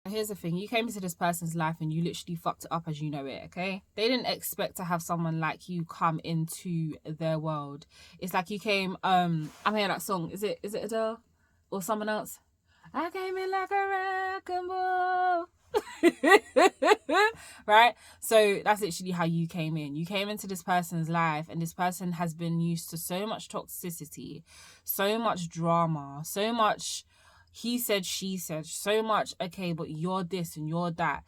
Here's the thing. You came into this person's life and you literally fucked it up as you know it, okay? They didn't expect to have someone like you come into their world. It's like you came, I'm hearing that song. Is it Adele? Or someone else? I came in like a wrecking ball. Right? So that's literally how you came in. You came into this person's life and this person has been used to so much toxicity, so much drama, so much he said, she said, so much, okay, but you're this and you're that.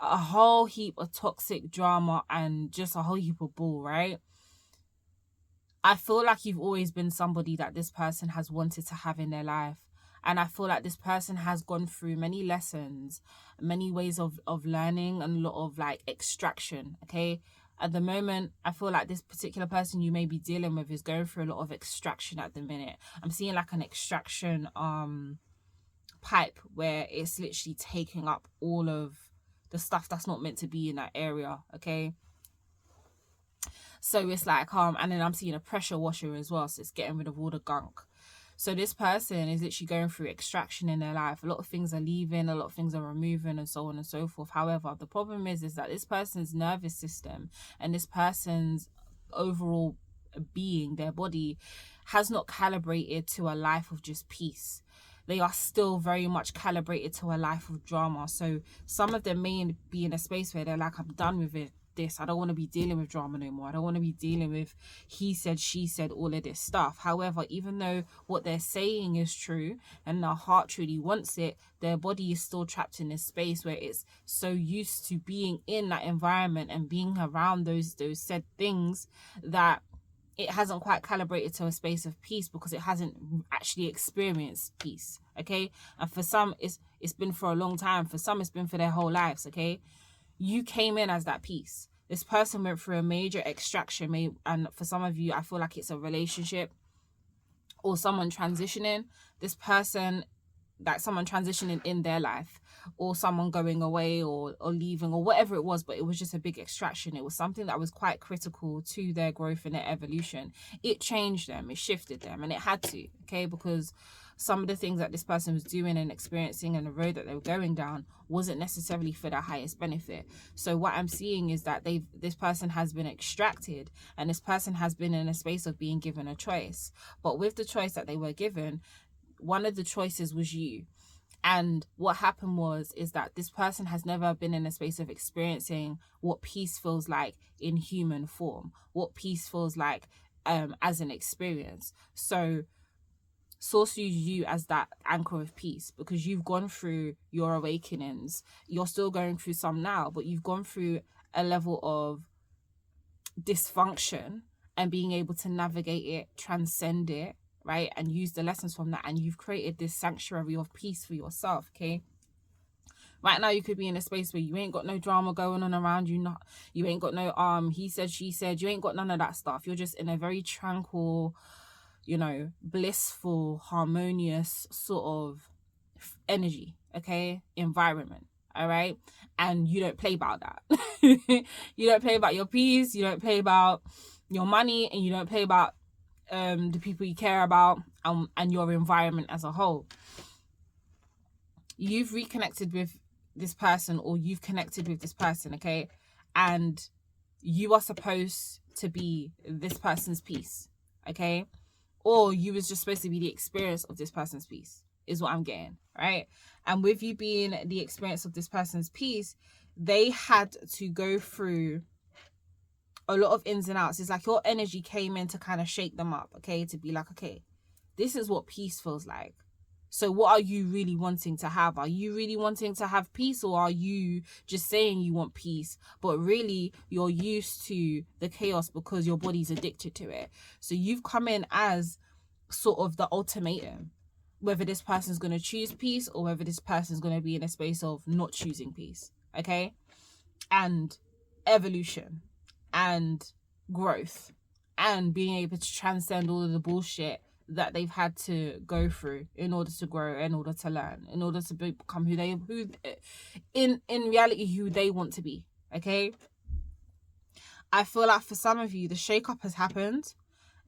A whole heap of toxic drama and just a whole heap of bull, right? I feel like you've always been somebody that this person has wanted to have in their life. And I feel like this person has gone through many lessons, many ways of learning, and a lot of like extraction, okay? At the moment, I feel like this particular person you may be dealing with is going through a lot of extraction at the minute. I'm seeing like an extraction pipe where it's literally taking up all of the stuff that's not meant to be in that area, okay? So it's like, and then I'm seeing a pressure washer as well, so it's getting rid of all the gunk. So this person is literally going through extraction in their life. A lot of things are leaving, a lot of things are removing, and so on and so forth. However, the problem is that this person's nervous system and this person's overall being, their body, has not calibrated to a life of just peace. They are still very much calibrated to a life of drama. So some of them may be in a space where they're like, I'm done with it. I don't want to be dealing with drama no more. I don't want to be dealing with he said, she said, all of this stuff. However, even though what they're saying is true and their heart truly wants it, their body is still trapped in this space where it's so used to being in that environment and being around those said things that it hasn't quite calibrated to a space of peace because it hasn't actually experienced peace, okay? And for some, it's been for a long time. For some, it's been for their whole lives, okay? You came in as that piece. This person went through a major extraction, and for some of you, I feel like it's a relationship or someone transitioning. This person, like someone transitioning in their life, or someone going away or leaving or whatever it was, but it was just a big extraction. It was something that was quite critical to their growth and their evolution. It changed them, it shifted them, and it had to, okay, because some of the things that this person was doing and experiencing and the road that they were going down wasn't necessarily for their highest benefit. So what I'm seeing is that this person has been extracted and this person has been in a space of being given a choice. But with the choice that they were given, one of the choices was you. And what happened is that this person has never been in a space of experiencing what peace feels like in human form, what peace feels like as an experience. So Source use you as that anchor of peace because you've gone through your awakenings. You're still going through some now, but you've gone through a level of dysfunction and being able to navigate it, transcend it, right? And use the lessons from that. And you've created this sanctuary of peace for yourself, okay? Right now, you could be in a space where you ain't got no drama going on around you. You ain't got no he said, she said. You ain't got none of that stuff. You're just in a very tranquil, blissful, harmonious sort of energy, okay? Environment, all right? And you don't play about that. You don't play about your peace. You don't play about your money, and you don't play about the people you care about and your environment as a whole. You've reconnected with this person, or you've connected with this person, okay? And you are supposed to be this person's peace, okay? Or you was just supposed to be the experience of this person's peace, is what I'm getting, right? And with you being the experience of this person's peace, they had to go through a lot of ins and outs. It's like your energy came in to kind of shake them up, okay? To be like, okay, this is what peace feels like. So what are you really wanting to have? Are you really wanting to have peace, or are you just saying you want peace, but really you're used to the chaos because your body's addicted to it? So you've come in as sort of the ultimatum, whether this person's going to choose peace or whether this person's going to be in a space of not choosing peace, okay? And evolution and growth and being able to transcend all of the bullshit that they've had to go through in order to grow, in order to learn, in order to become who in reality who they want to be, okay? I feel like for some of you, the shake-up has happened,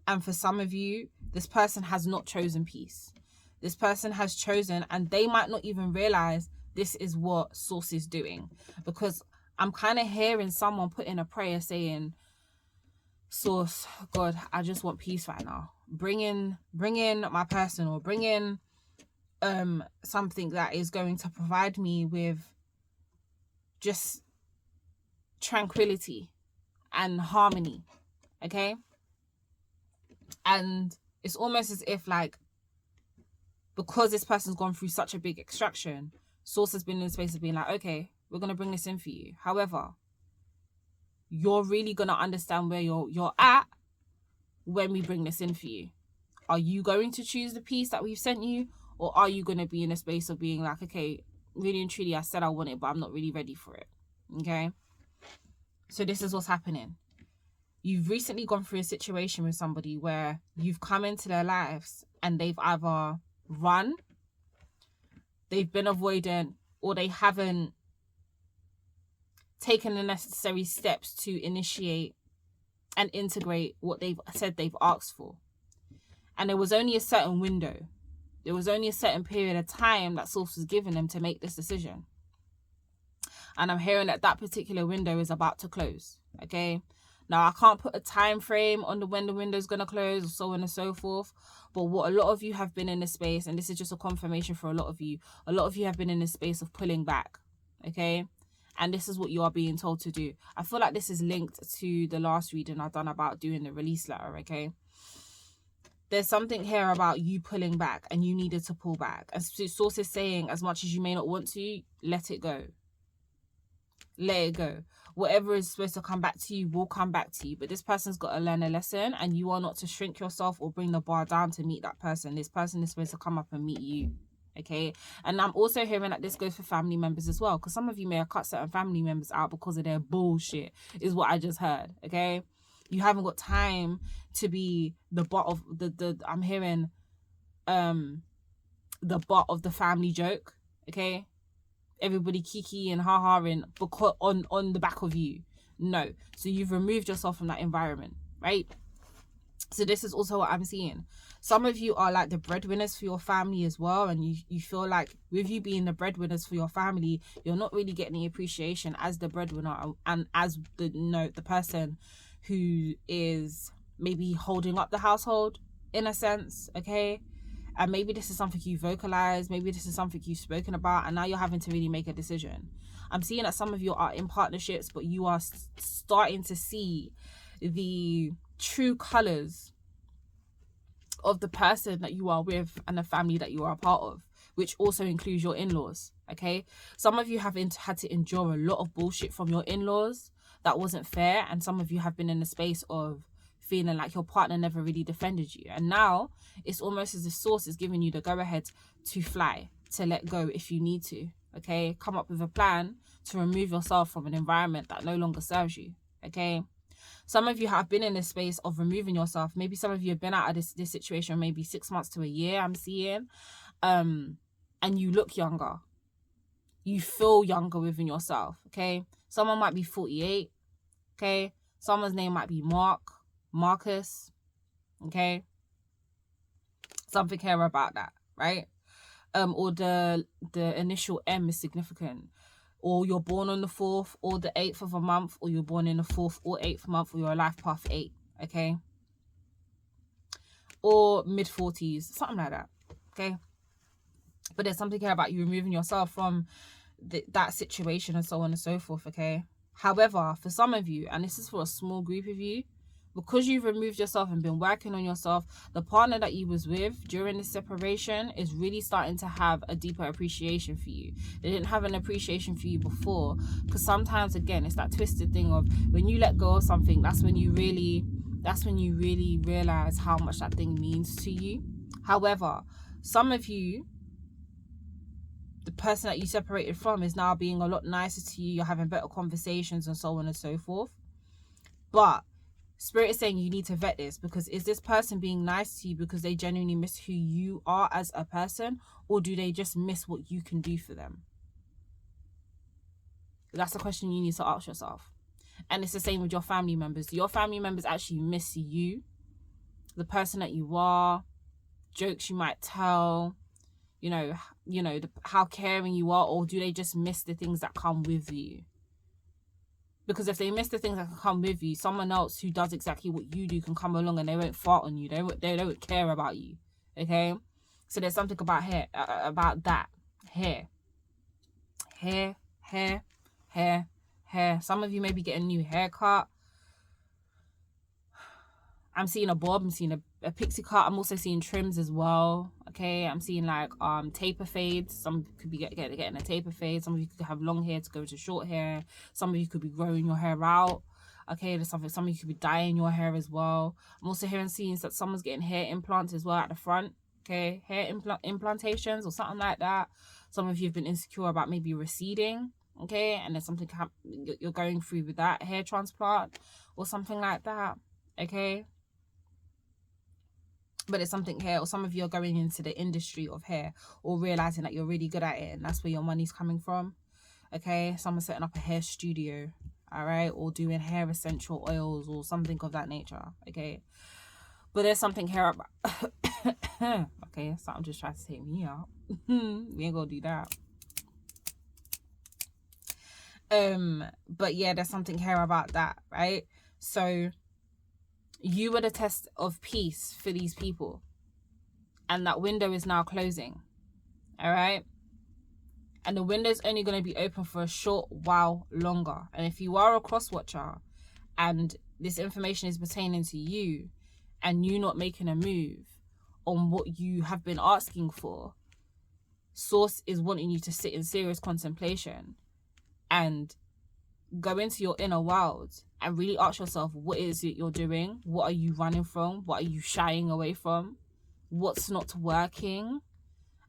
and for some of you, this person has not chosen peace. This person has chosen, and they might not even realize this is what source is doing. Because I'm kind of hearing someone put in a prayer saying, source, God, I just want peace right now. Bring in my person, or bring in something that is going to provide me with just tranquility and harmony. Okay? And it's almost as if, like, because this person's gone through such a big extraction, source has been in the space of being like, okay, we're going to bring this in for you. However, you're really going to understand where you're at when we bring this in for you. Are you going to choose the piece that we've sent you? Or are you going to be in a space of being like, okay, really and truly, I said I want it, but I'm not really ready for it. Okay? So this is what's happening. You've recently gone through a situation with somebody where you've come into their lives and they've either run, they've been avoidant, or they haven't taken the necessary steps to initiate and integrate what they've said they've asked for. And there was only a certain window. There was only a certain period of time that source was giving them to make this decision. And I'm hearing that that particular window is about to close. Okay? Now, I can't put a time frame on when the window is going to close, or so on and so forth. But what a lot of you have been in this space, and this is just a confirmation for a lot of you have been in this space of pulling back. Okay? And this is what you are being told to do. I feel like this is linked to the last reading I've done about doing the release letter. Okay? There's something here about you pulling back, and you needed to pull back. And source is saying, as much as you may not want to, let it go. Let it go. Whatever is supposed to come back to you will come back to you. But this person's got to learn a lesson, and you are not to shrink yourself or bring the bar down to meet that person. This person is supposed to come up and meet you. Okay? And I'm also hearing that this goes for family members as well, because some of you may have cut certain family members out because of their bullshit, is what I just heard. Okay? You haven't got time to be the butt of I'm hearing the butt of the family joke. Okay? Everybody kiki and ha-ha-ing because on the back of you. No. So you've removed yourself from that environment, right? So this is also what I'm seeing. Some of you are like the breadwinners for your family as well, and you feel like with you being the breadwinners for your family, you're not really getting the appreciation as the breadwinner and as the person who is maybe holding up the household in a sense. Okay? And maybe this is something you vocalize, maybe this is something you've spoken about, and now you're having to really make a decision. I'm seeing that some of you are in partnerships, but you are starting to see the true colors of the person that you are with and the family that you are a part of, which also includes your in-laws. Okay? Some of you have had to endure a lot of bullshit from your in-laws that wasn't fair, and some of you have been in a space of feeling like your partner never really defended you. And now it's almost as if source is giving you the go-ahead to fly, to let go if you need to. Okay? Come up with a plan to remove yourself from an environment that no longer serves you. Okay? Some of you have been in this space of removing yourself. Maybe some of you have been out of this situation maybe 6 months to a year, I'm seeing. And you look younger. You feel younger within yourself. Okay? Someone might be 48. Okay? Someone's name might be Marcus. Okay? Something here about that, right? Or the initial M is significant. Or you're born on the 4th or the 8th of a month, or you're born in the 4th or 8th month, or you're a life path 8, okay? Or mid-40s, something like that, okay? But there's something here about you removing yourself from that situation and so on and so forth, okay? However, for some of you, and this is for a small group of you, because you've removed yourself and been working on yourself, the partner that you was with during this separation is really starting to have a deeper appreciation for you. They didn't have an appreciation for you before, because sometimes, again, it's that twisted thing of when you let go of something, that's when you really realize how much that thing means to you. However, some of you, the person that you separated from is now being a lot nicer to you. You're having better conversations and so on and so forth. But Spirit is saying you need to vet this, because is this person being nice to you because they genuinely miss who you are as a person, or do they just miss what you can do for them? That's the question you need to ask yourself. And it's the same with your family members. Do your family members actually miss you, the person that you are, jokes you might tell, how caring you are, or do they just miss the things that come with you? Because if they miss the things that can come with you, someone else who does exactly what you do can come along and they won't fart on you. They don't care about you. Okay? So there's something about hair, about that. Hair. Some of you may be getting a new haircut. I'm seeing a bob. I'm seeing a pixie cut. I'm also seeing trims as well. Okay, I'm seeing like taper fades. Some could be getting a taper fade. Some of you could have long hair to go to short hair. Some of you could be growing your hair out. Okay, there's something. Some of you could be dyeing your hair as well. I'm also seeing that someone's getting hair implants as well at the front. Okay, hair implantations or something like that. Some of you have been insecure about maybe receding. Okay, and there's something you're going through with that hair transplant or something like that. Okay. But it's something here, or some of you are going into the industry of hair or realizing that you're really good at it and that's where your money's coming from. Okay, someone's setting up a hair studio, all right, or doing hair essential oils or something of that nature. Okay, but there's something here about okay, something just trying to take me out. We ain't gonna do that. But yeah, there's something here about that, right? So you were the test of peace for these people, and that window is now closing. All right, and the window's only going to be open for a short while longer. And if you are a cross watcher and this information is pertaining to you and you not making a move on what you have been asking for, Source is wanting you to sit in serious contemplation and go into your inner world and really ask yourself, what is it you're doing? What are you running from? What are you shying away from? What's not working?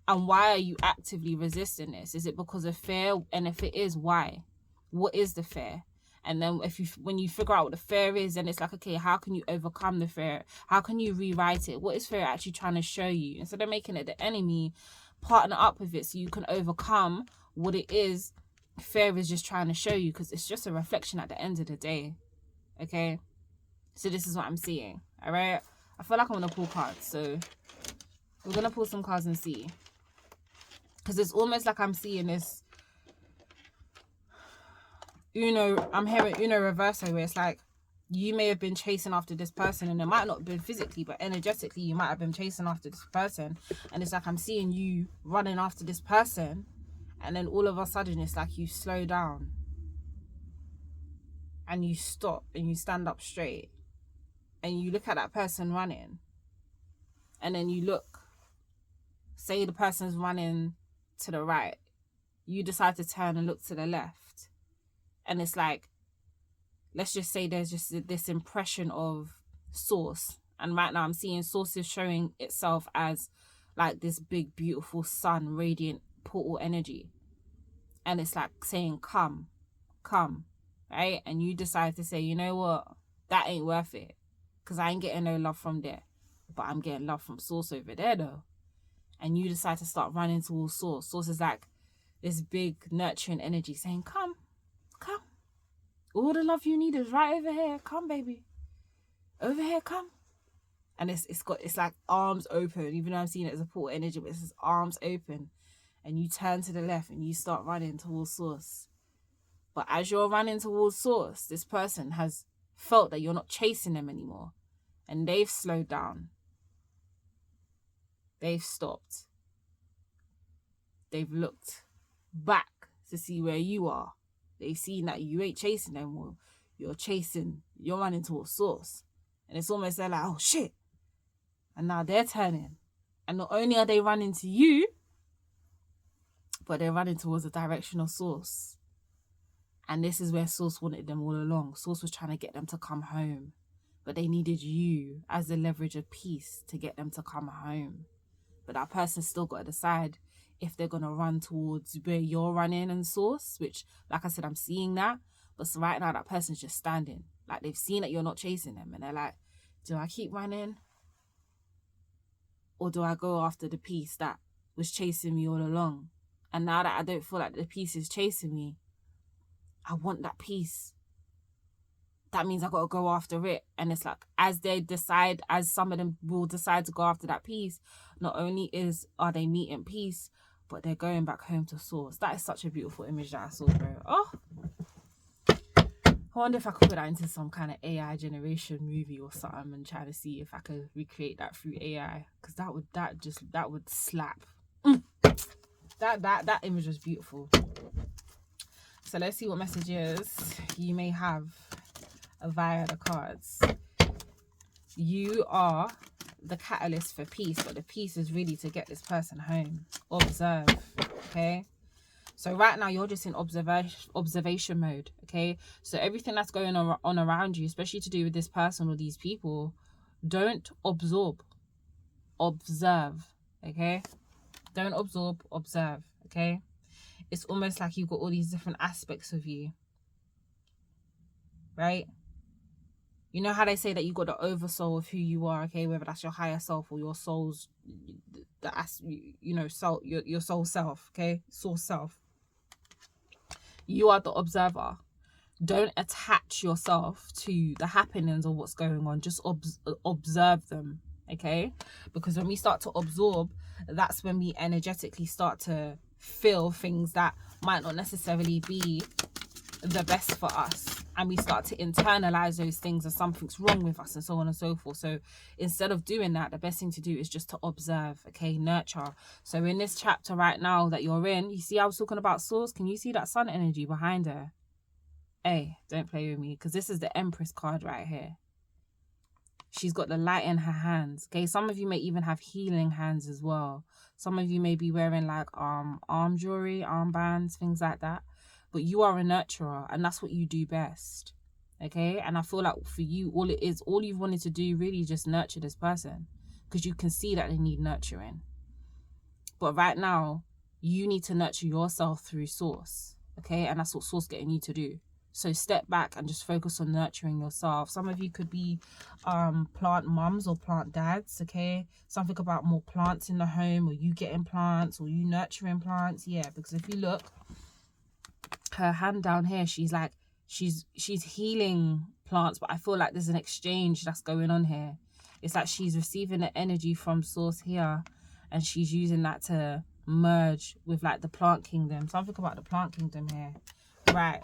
And why are you actively resisting this? Is it because of fear? And if it is, why? What is the fear? And then when you figure out what the fear is, then it's like, okay, how can you overcome the fear? How can you rewrite it? What is fear actually trying to show you? Instead of making it the enemy, partner up with it so you can overcome what it is fear is just trying to show you, because it's just a reflection at the end of the day. Okay, so this is what I'm seeing. All right, I feel like I'm gonna pull cards, so we're gonna pull some cards and see, because it's almost like I'm seeing this I'm hearing Uno Reverso, where it's like you may have been chasing after this person, and it might not have been physically, but energetically you might have been chasing after this person, and it's like I'm seeing you running after this person, and then all of a sudden it's like you slow down and you stop and you stand up straight and you look at that person running, and then you look, say the person's running to the right, you decide to turn and look to the left, and it's like, let's just say there's just this impression of Source, and right now I'm seeing Source is showing itself as like this big beautiful sun, radiant portal energy, and it's like saying come, right? And you decide to say, you know what, that ain't worth it, because I ain't getting no love from there, but I'm getting love from Source over there though. And you decide to start running towards Source. Source is like this big nurturing energy saying, come, all the love you need is right over here. Come, baby, over here, come. And it's like arms open, even though I'm seeing it as a portal energy, but it's just arms open, and you turn to the left and you start running towards Source. But as you're running towards Source, this person has felt that you're not chasing them anymore, and they've slowed down. They've stopped. They've looked back to see where you are. They've seen that you ain't chasing them, or you're running towards Source. And it's almost like, oh shit. And now they're turning. And not only are they running to you, but they're running towards the direction of Source. And this is where Source wanted them all along. Source was trying to get them to come home, but they needed you as the leverage of peace to get them to come home. But that person's still got to decide if they're going to run towards where you're running and Source, which, like I said, I'm seeing that. But so right now, that person's just standing. Like, they've seen that you're not chasing them, and they're like, do I keep running? Or do I go after the peace that was chasing me all along? And now that I don't feel like the peace is chasing me, I want that peace. that means I got to go after it. And it's like, as some of them will decide to go after that piece, not only are they meeting peace, but they're going back home to source. That is such a beautiful image that I saw, bro. Oh, I wonder if I could put that into some kind of AI generation movie or something and try to see if I could recreate that through AI, because that would slap. That image was beautiful. So let's see what messages you may have via the cards. You are the catalyst for peace, but the peace is really to get this person home. Observe, okay? So right now you're just in observation mode, okay? So everything that's going on around you, especially to do with this person or these people, don't absorb. Observe, okay? Don't absorb, observe, okay? It's almost like you've got all these different aspects of you, right? You know how they say that you got the oversoul of who you are, okay? Whether that's your higher self or your soul's, soul, your soul self, okay? Source self. You are the observer. Don't attach yourself to the happenings or what's going on. Just observe them, okay? Because when we start to absorb, that's when we energetically start to feel things that might not necessarily be the best for us, and we start to internalize those things as something's wrong with us and so on and so forth. So instead of doing that, the best thing to do is just to observe, okay? Nurture. So in this chapter right now that you're in, you see I was talking about source. Can you see that sun energy behind her? Hey, don't play with me, because this is the Empress card right here. She's got the light in her hands, okay? Some of you may even have healing hands as well. Some of you may be wearing like arm jewelry, armbands, things like that. But you are a nurturer, and that's what you do best, okay? And I feel like for you, all you've wanted to do really is just nurture this person, because you can see that they need nurturing. But right now, you need to nurture yourself through source, okay? And that's what source getting you to do. So step back and just focus on nurturing yourself. Some of you could be plant mums or plant dads, okay? Something about more plants in the home, or you getting plants, or you nurturing plants. Yeah, because if you look, her hand down here, she's like, she's healing plants, but I feel like there's an exchange that's going on here. It's like she's receiving the energy from source here, and she's using that to merge with like the plant kingdom. Something about the plant kingdom here, right?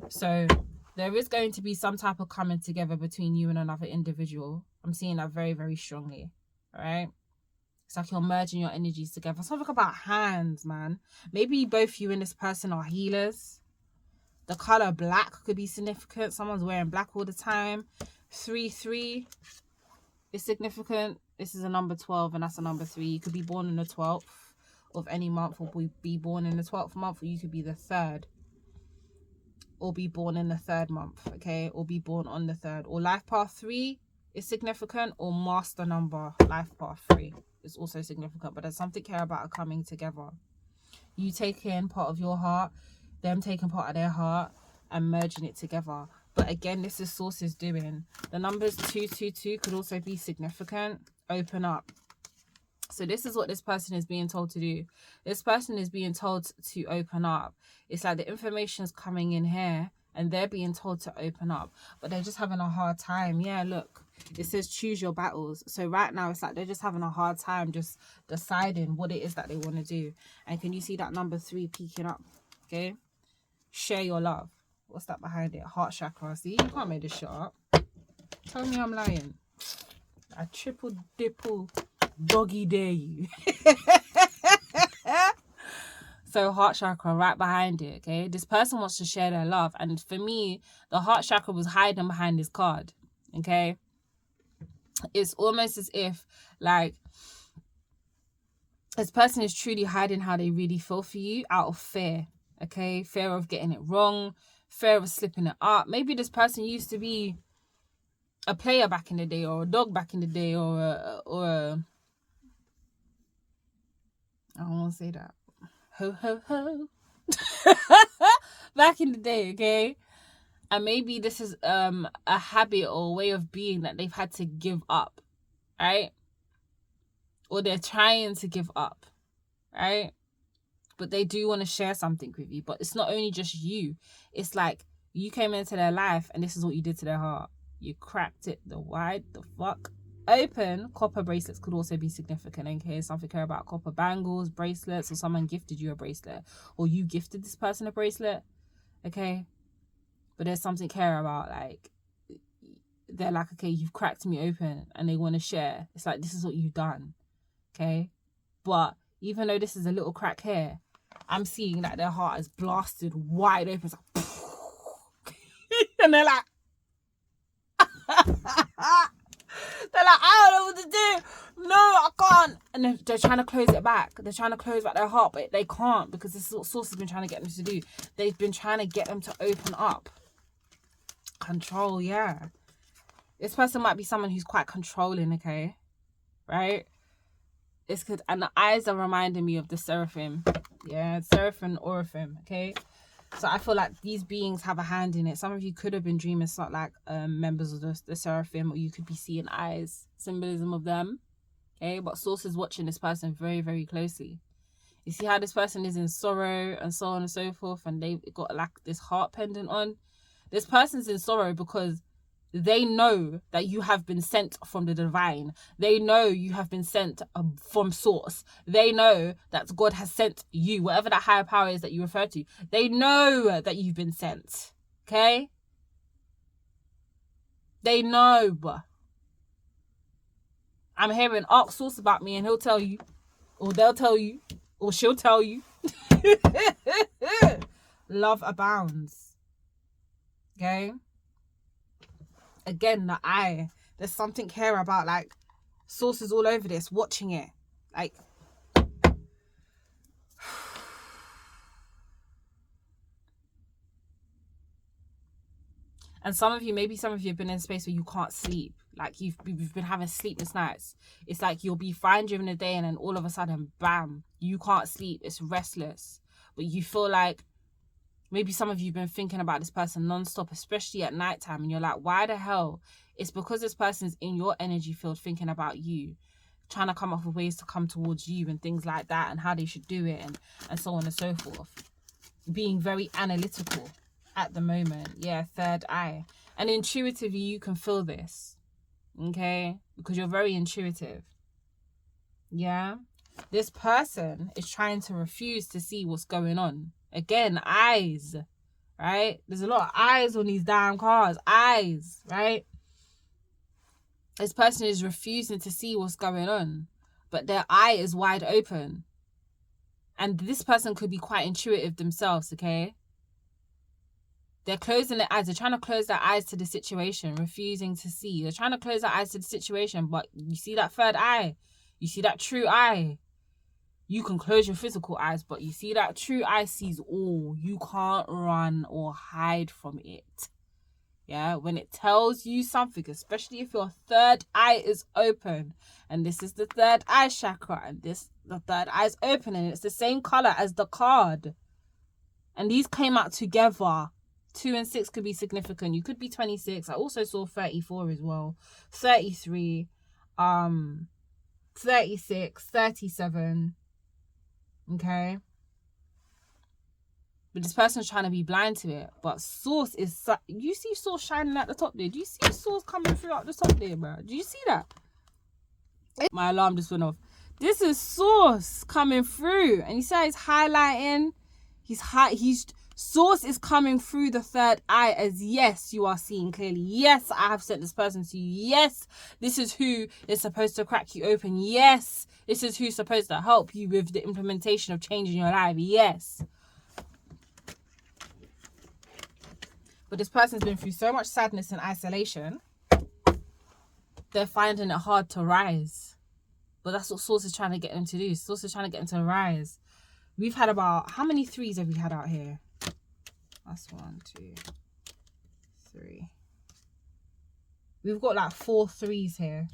So there is going to be some type of coming together between you and another individual. I'm seeing that very, very strongly. All right. It's like you're merging your energies together. Something about hands, man. Maybe both you and this person are healers. The color black could be significant. Someone's wearing black all the time. 3-3 is significant. This is a number 12, and that's a number 3. You could be born in the 12th of any month, or be born in the 12th month, or you could be the 3rd, or be born in the 3rd month, okay? Or be born on the 3rd. Or life path 3 is significant, or master number life path 3 is also significant. But there's something here about coming together. You taking part of your heart, them taking part of their heart, and merging it together. But again, this is sources doing. The numbers 222 could also be significant. Open up. So this is what this person is being told to do. This person is being told to open up. It's like the information is coming in here, and they're being told to open up, but they're just having a hard time. Yeah, look, it says choose your battles. So right now it's like they're just having a hard time just deciding what it is that they want to do. And can you see that number 3 peeking up? Okay, share your love. What's that behind it? Heart chakra. See, you can't make this shit up. Tell me I'm lying. I triple dipple doggy dare you. So heart chakra right behind it, okay? This person wants to share their love. And for me, the heart chakra was hiding behind this card, okay? It's almost as if, like, this person is truly hiding how they really feel for you out of fear, okay? Fear of getting it wrong, fear of slipping it up. Maybe this person used to be a player back in the day, or a dog back in the day, or a I don't want to say that. Ho, ho, ho. Back in the day, okay? And maybe this is a habit or a way of being that they've had to give up, right? Or they're trying to give up, right? But they do want to share something with you. But it's not only just you. It's like You came into their life and this is what you did to their heart. You cracked it the wide the fuck open. Copper bracelets could also be significant, in case something care about copper bangles, bracelets, or someone gifted you a bracelet, or you gifted this person a bracelet. Okay, but there's something care about, like, they're like, okay, you've cracked me open, and they want to share. It's like, this is what you've done. Okay, but even though this is a little crack here, I'm seeing that their heart is blasted wide open. It's like, and they're like, I don't know what to do. No, I can't. And they're trying to close it back. They're trying to close back their heart, but they can't, because this is what Source has been trying to get them to do. They've been trying to get them to open up. Control, yeah. This person might be someone who's quite controlling, okay? Right? It's good. And the eyes are reminding me of the seraphim. Yeah, seraphim, oraphim, okay? So I feel like these beings have a hand in it. Some of you could have been dreaming something like members of the seraphim, or you could be seeing eyes, symbolism of them. Okay, but Source is watching this person very, very closely. You see how this person is in sorrow and so on and so forth, and they've got like this heart pendant on. This person's in sorrow because they know that you have been sent from the divine. They know you have been sent from Source. They know that God has sent you, whatever that higher power is that you refer to. They know that you've been sent. Okay? They know. I'm hearing, ask Source about me and he'll tell you. Or they'll tell you. Or she'll tell you. Love abounds. Okay? Again, the eye. There's something here about, like, Sources all over this, watching it. Like, and some of you have been in a space where you can't sleep. Like, you've been having sleepless nights. It's like you'll be fine during the day and then all of a sudden, bam, you can't sleep. It's restless. But you feel like maybe some of you have been thinking about this person non-stop, especially at nighttime, and you're like, why the hell? It's because this person's in your energy field thinking about you, trying to come up with ways to come towards you and things like that, and how they should do it, and so on and so forth. Being very analytical at the moment. Yeah, third eye. And intuitively, you can feel this. Okay? Because you're very intuitive. Yeah? This person is trying to refuse to see what's going on. Again, eyes, right? There's a lot of eyes on these damn cards. Eyes, right? This person is refusing to see what's going on, but their eye is wide open. And this person could be quite intuitive themselves, okay? They're closing their eyes. They're trying to close their eyes to the situation, refusing to see. They're trying to close their eyes to the situation, but you see that third eye? You see that true eye? You can close your physical eyes, but you see that true eye sees all. You can't run or hide from it. Yeah, when it tells you something, especially if your third eye is open, and this is the third eye chakra, and the third eye is open, and it's the same color as the card. And these came out together. 2 and 6 could be significant. You could be 26. I also saw 34 as well. 33, 36, 37. Okay, but this person's trying to be blind to it. But Source is, you see Source shining at the top there? Do you see Source coming through up the top there, bro? Do you see that? My alarm just went off. This is Source coming through, and you see how he's highlighting. Source is coming through the third eye as, yes, you are seeing clearly. Yes, I have sent this person to you. Yes, this is who is supposed to crack you open. Yes, this is who's supposed to help you with the implementation of change in your life. Yes. But this person's been through so much sadness and isolation, they're finding it hard to rise. But that's what Source is trying to get them to do. Source is trying to get them to rise. We've had about, how many 3s have we had out here? That's 1, 2, 3. We've got like 4 3s here.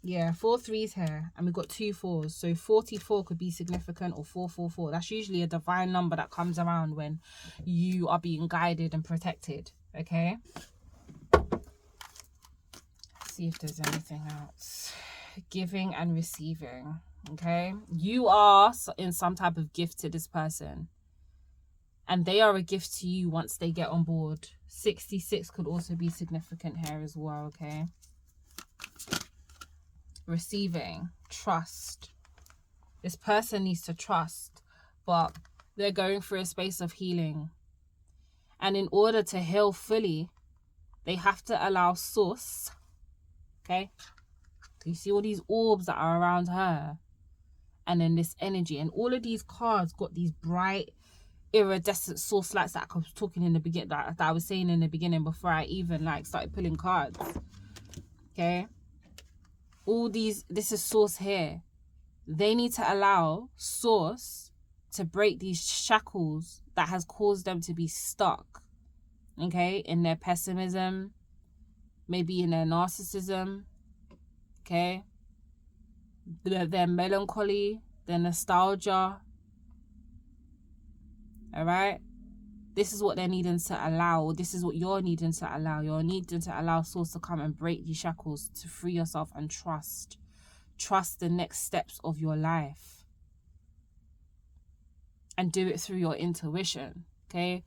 Yeah, 4 3s here. And we've got 2 4s. So 44 could be significant, or 444. That's usually a divine number that comes around when you are being guided and protected. Okay? Let's see if there's anything else. Giving and receiving. Okay? You are in some type of gift to this person. And they are a gift to you once they get on board. 66 could also be significant here as well, okay? Receiving, trust. This person needs to trust, but they're going through a space of healing. And in order to heal fully, they have to allow source, okay? You see all these orbs that are around her, and then this energy, and all of these cards got these bright iridescent source lights that I was talking in the beginning, that I was saying in the beginning before I even like started pulling cards. Okay, all these, this is source here. They need to allow source to break these shackles that has caused them to be stuck, okay, in their pessimism, maybe in their narcissism, okay, their melancholy, their nostalgia. All right, this is what they're needing to allow. This is what you're needing to allow. You're needing to allow source to come and break these shackles, to free yourself and trust the next steps of your life, and do it through your intuition. Okay,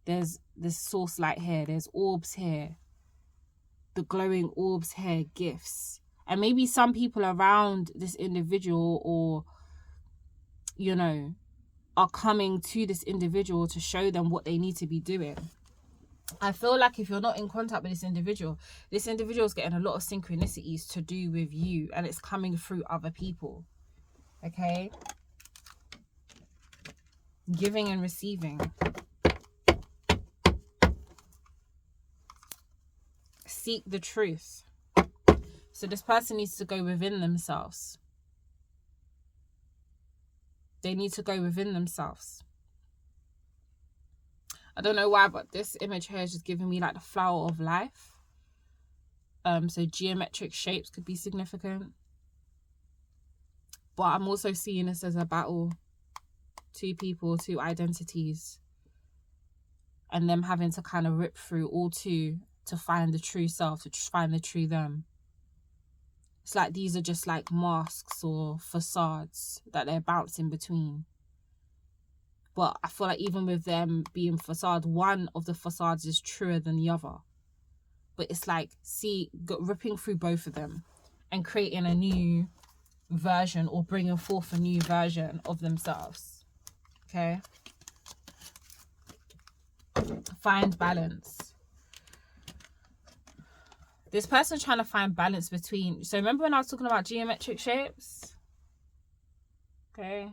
there's this source light here, there's orbs here, the glowing orbs here, gifts. And maybe some people around this individual, or you know, are coming to this individual to show them what they need to be doing. I feel like if you're not in contact with this individual is getting a lot of synchronicities to do with you, and it's coming through other people. Okay, giving and receiving. Seek the truth. So this person needs to go within themselves. They need to go within themselves. I don't know why, but this image here is just giving me like the flower of life. So geometric shapes could be significant. But I'm also seeing this as a battle. Two people, two identities. And them having to kind of rip through all two to find the true self, to find the true them. It's like these are just like masks or facades that they're bouncing between. But I feel like even with them being facade, one of the facades is truer than the other. But it's like, see, ripping through both of them and creating a new version, or bringing forth a new version of themselves. Okay? Find balance. This person's trying to find balance between... So remember when I was talking about geometric shapes? Okay.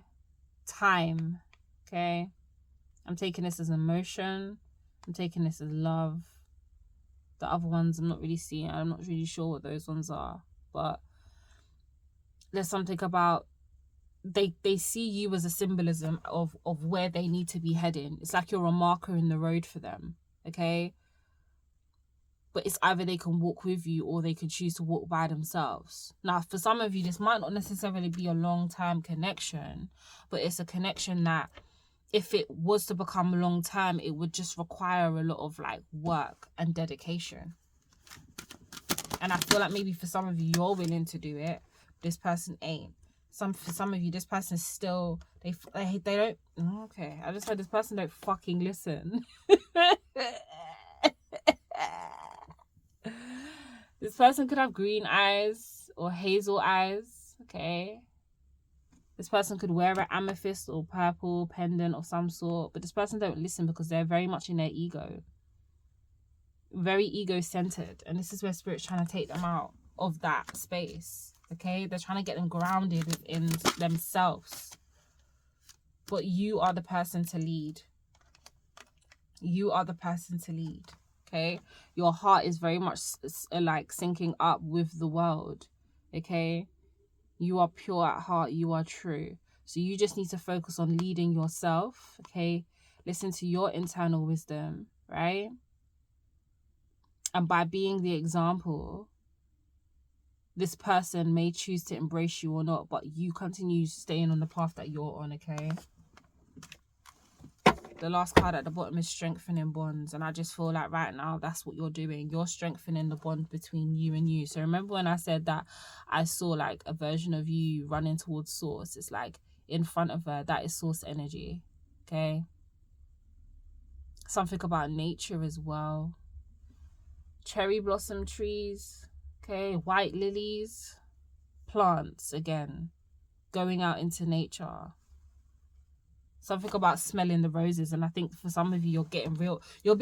Time. Okay. I'm taking this as emotion. I'm taking this as love. The other ones I'm not really seeing. I'm not really sure what those ones are. But there's something about... They see you as a symbolism of where they need to be heading. It's like you're a marker in the road for them. Okay? But it's either they can walk with you or they can choose to walk by themselves. Now, for some of you, this might not necessarily be a long-term connection, but it's a connection that if it was to become long-term, it would just require a lot of like work and dedication. And I feel like maybe for some of you, you're willing to do it. This person ain't. For some of you, this person still, they don't, okay. I just heard this person don't fucking listen. This person could have green eyes or hazel eyes, okay? This person could wear an amethyst or purple pendant of some sort, but this person don't listen because they're very much in their ego. Very ego-centered, and this is where Spirit's trying to take them out of that space, okay? They're trying to get them grounded within themselves. But you are the person to lead. You are the person to lead. Okay, your heart is very much like syncing up with the world. Okay, you are pure at heart, you are true. So you just need to focus on leading yourself. Okay, listen to your internal wisdom, right? And by being the example, this person may choose to embrace you or not, but you continue staying on the path that you're on. Okay, the last card at the bottom is strengthening bonds. And I just feel like right now, that's what you're doing. You're strengthening the bond between you and you. So remember when I said that I saw like a version of you running towards source? It's like in front of her, that is source energy. Okay. Something about nature as well. Cherry blossom trees, okay, white lilies, plants again, going out into nature. Something about smelling the roses. And I think for some of you, you're getting real, you're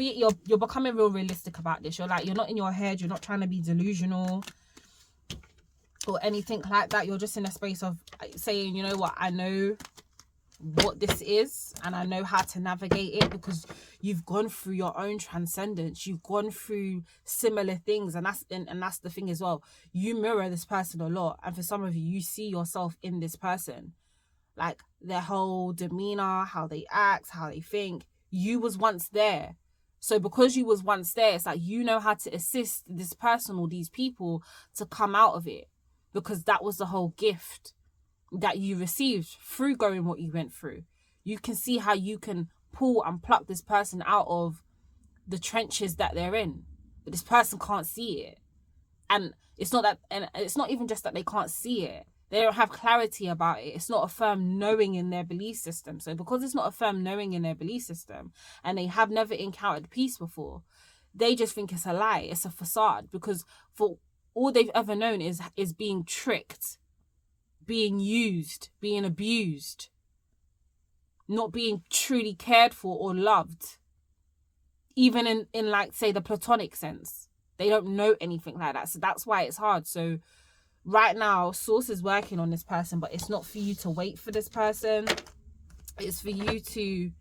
becoming real realistic about this. You're like, you're not in your head, you're not trying to be delusional or anything like that. You're just in a space of saying, you know what, I know what this is and I know how to navigate it, because you've gone through your own transcendence, you've gone through similar things, and that's the thing as well. You mirror this person a lot, and for some of you, you see yourself in this person, like their whole demeanor, how they act, how they think. You was once there, so because you was once there, it's like you know how to assist this person or these people to come out of it, because that was the whole gift that you received through going what you went through. You can see how you can pull and pluck this person out of the trenches that they're in, but this person can't see it. And it's not even just that they can't see it, they don't have clarity about it. It's not a firm knowing in their belief system. So because it's not a firm knowing in their belief system, and they have never encountered peace before, they just think it's a lie, it's a facade, because for all they've ever known is being tricked, being used, being abused, not being truly cared for or loved, even in like, say, the platonic sense. They don't know anything like that. So that's why it's hard. So right now, Source is working on this person, but it's not for you to wait for this person. It's for you to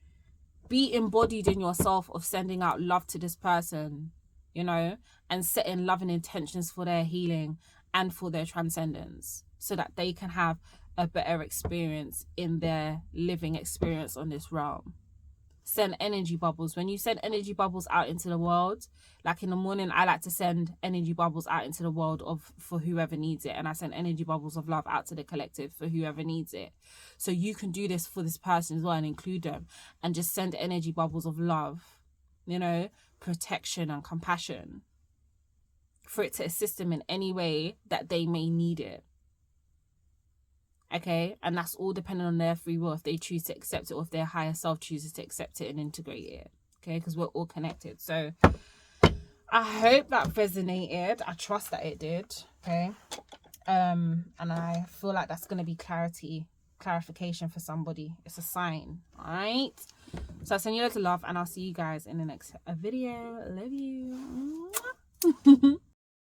be embodied in yourself of sending out love to this person, you know, and setting loving intentions for their healing and for their transcendence, so that they can have a better experience in their living experience on this realm. Send energy bubbles. When you send energy bubbles out into the world, like in the morning, I like to send energy bubbles out into the world for whoever needs it, and I send energy bubbles of love out to the collective for whoever needs it. So you can do this for this person as well and include them, and just send energy bubbles of love, you know, protection and compassion, for it to assist them in any way that they may need it. Okay, and that's all dependent on their free will, if they choose to accept it, or if their higher self chooses to accept it and integrate it. Okay, because we're all connected. So I hope that resonated. I trust that it did. Okay, and I feel like that's going to be clarification for somebody. It's a sign. All right, so I send you lots of love, and I'll see you guys in the next video. Love you.